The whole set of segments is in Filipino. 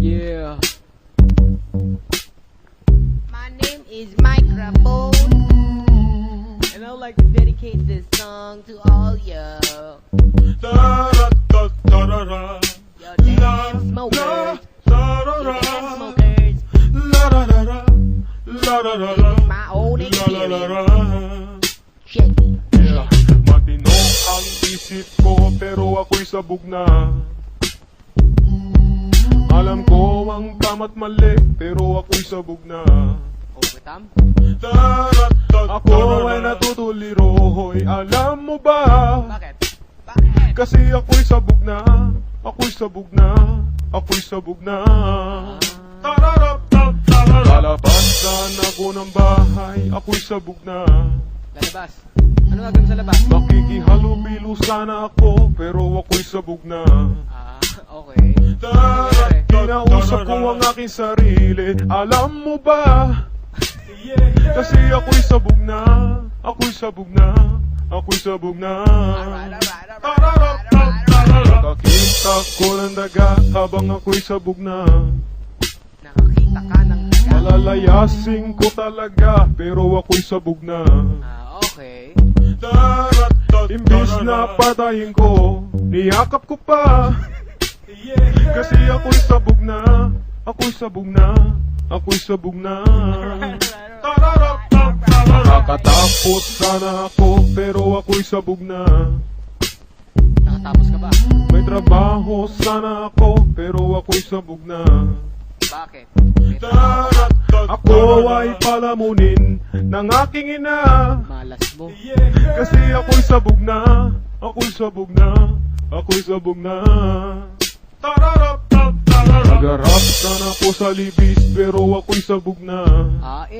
Yeah. My name is Microphone, and I'd like to dedicate this song to all you. Your damn smokers. Your damn smokers. My own experience. Check it. Matino ang isip ko pero ako'y sabog na. Alam ko ang tama't mali pero ako'y sabog na. Overtime? Ako ay natutuliro, hoy, alam mo ba? Bakit? Bakit? Kasi ako'y sabog na. Ako'y sabog na. Ako'y sabog na. Lalabasan ako ng bahay, ako'y sabog na. Lalabas. Ano gagawin mo sa labas? Makikihalubilo sana ako, pero ako'y sabog na. Okay. Kinausap ko ang aking sarili, alam mo ba? Kasi ako'y sabog na. Ako'y sabog na. Ako'y sabog na. Nakakita ko ng daga habang ako'y sabog na. Nakakita ka ng daga. Malalayasin ko talaga, pero ako'y sabog na. Okay. Imbis na patayin ko, niyakap ko pa. Kasi ako'y sabog na. Ako'y sabog na. Ako'y sabog na. Nakakatakot sana ako, pero ako'y sabog na. Nakatapos ka ba? May trabaho sana ako, pero ako'y sabog na. Bakit? May trabaho ka? Ako ay palamunin ng aking ina. Malas mo. Kasi ako'y sabog na. Ako'y sabog na. Ako'y sabog na. Nagarap sana po sa libis, pero ako'y sabog na.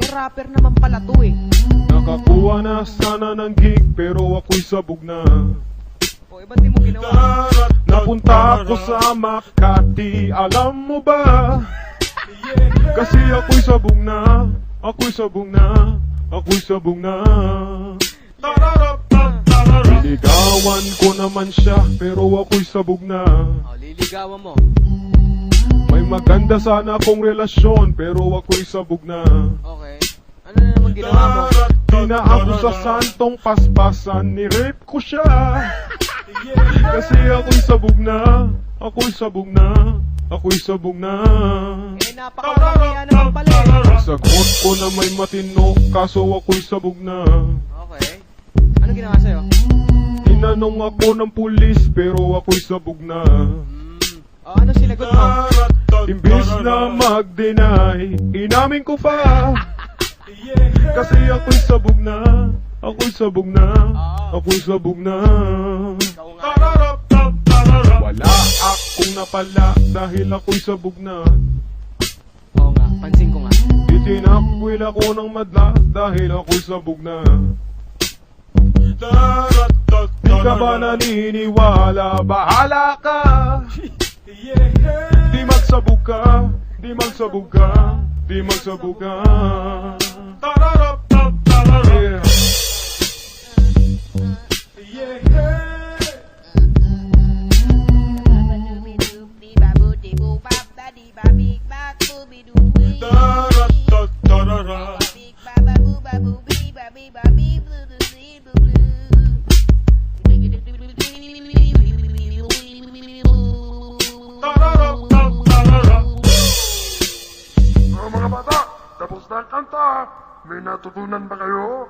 Rapper naman pala to eh. Nakakuha na sana ng gig, pero ako'y sabog na. O, ba't di mo ginawa? Napunta ako sa Makati, alam mo ba? Kasi ako'y sabog na. Ako'y sabog na. Ako'y sabog na. Liligawan ko naman siya, pero ako'y sabog na. Liligawan mo. May maganda sana akong relasyon, pero ako'y sabog na. Okay. Ano na naman ginawa mo? Di na ako sa santong paspasan, ni-rape ko siya. Kasi ako'y sabog na. Ako'y sabog na. Ako'y sabog na. Napakakaya naman pala eh. Sagot ko na may matino, kaso ako'y sabog na. Okay. Ano ginawa sa'yo? Tinanong ako ng pulis, pero ako'y sabog na. Ano sinagot mo? Imbis na mag-deny, inamin ko pa. Kasi ako'y sabog na. Ako'y sabog na. Ako'y sabog na. Wala akong napala dahil ako'y sabog na. Oo nga, pansin ko nga. Itinakwil ako ng madla dahil ako'y sabog na. Di ka ba naniniwala? Bahala ka. Di magsabog ka. Di magsabog ka. Di magsabog ka. Mga bata, tapos na ang kanta. May natutunan ba kayo?